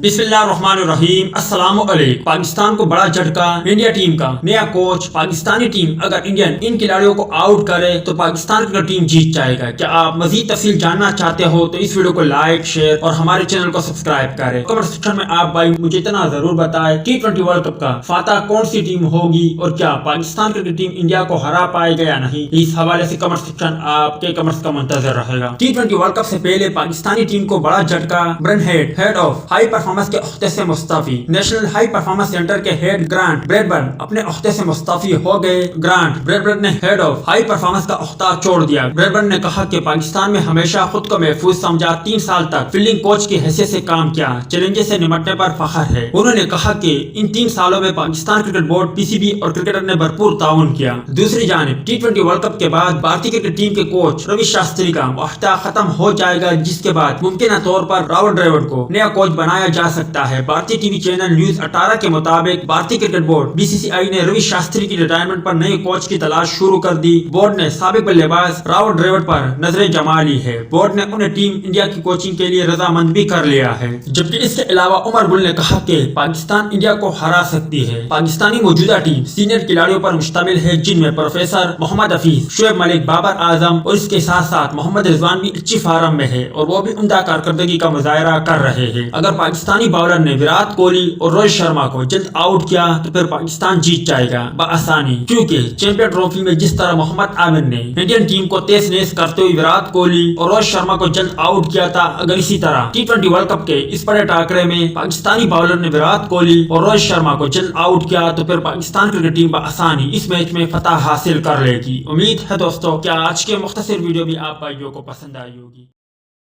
बिस्मिल्लाहिर्रहमानिर्रहीम। अस्सलाम वालेकुम। पाकिस्तान को बड़ा झटका, इंडिया टीम का नया कोच। पाकिस्तानी टीम अगर इंडियन इन खिलाड़ियों को आउट करे तो पाकिस्तान की टीम जीत जाएगा। क्या आप मजीद तफसील जानना चाहते हो तो इस वीडियो को लाइक, शेयर और हमारे चैनल को सब्सक्राइब करें। कमेंट सेक्शन में आप भाई मुझे इतना जरूर बताएं T20 वर्ल्ड कप का फातह कौन सी टीम होगी और क्या पाकिस्तान क्रिकेट टीम इंडिया को हरा पाएगा या नहीं। इस हवाले से कमेंट सेक्शन आपके कमेंट्स का मुंतजर रहेगा। T20 वर्ल्ड कप से पहले पाकिस्तानी टीम को बड़ा झटका। Brain head of high performance के ओहदे से Mustafi. National high performance centre के हेड ग्रांट ब्रैडबर्न अपने ओहदे से मुस्तफी हो गए। ग्रांट ब्रैडबर्न ने हेड ऑफ हाई परफॉर्मेंस का ओहदा छोड़ दिया। ब्रैडबर्न ने कहा कि पाकिस्तान में हमेशा खुद को महफूज समझा। 3 साल तक फील्डिंग कोच की हैसियत से काम किया। चैलेंजेस से निपटने पर फख्र है। उन्होंने कहा कि इन 3 सालों में पाकिस्तान क्रिकेट बोर्ड, पीसीबी और क्रिकेटर ने भरपूर ताउन किया। दूसरी जानिब T20 वर्ल्ड कप के बाद भारतीय क्रिकेट टीम के कोच रवि शास्त्री का ओहदा खत्म हो जाएगा, जिसके बाद मुमकिन तौर पर राहुल द्रविड़ को नया कोच बनाया जा सकता है। भारतीय टीवी चैनल न्यूज 18 के मुताबिक भारतीय क्रिकेट बोर्ड BCCI ने रवि शास्त्री की रिटायरमेंट पर नए कोच की तलाश शुरू कर दी। बोर्ड ने साबिक बल्लेबाज राहुल द्रविड़ पर नजरें जमा ली है। बोर्ड ने उन्हें टीम इंडिया की कोचिंग के लिए रजामंद भी कर लिया है। जबकि इसके अलावा उमर गुल ने कहा कि पाकिस्तान इंडिया को हरा सकती है। पाकिस्तानी मौजूदा टीम सीनियर खिलाड़ियों पर मुश्तमिल है, जिनमें प्रोफेसर मोहम्मद हफीज, शुएब मलिक, बाबर आजम और इसके साथ साथ मोहम्मद रिजवान भी अच्छी फॉर्म में है और वो भी उम्दा कारकर्दगी का मुजाहरा कर रहे हैं। अगर पाकिस्तानी बॉलर ने विराट कोहली और रोहित शर्मा को जल्द आउट किया तो फिर पाकिस्तान जीत जाएगा बआसानी, क्योंकि चैंपियन ट्रॉफी में जिस तरह मोहम्मद आमिर ने इंडियन टीम को तेज नेज करते हुए विराट कोहली और रोहित शर्मा को जल्द आउट किया था, अगर इसी तरह T20 वर्ल्ड कप के इस बड़े टाकरे में पाकिस्तानी बॉलर ने विराट कोहली और रोहित शर्मा को जल्द आउट किया तो फिर पाकिस्तान क्रिकेट टीम बआसानी इस मैच में फतह हासिल कर लेगी। उम्मीद है दोस्तों कि आज के मुख्तसर वीडियो भी आप भाइयों को पसंद आई होगी।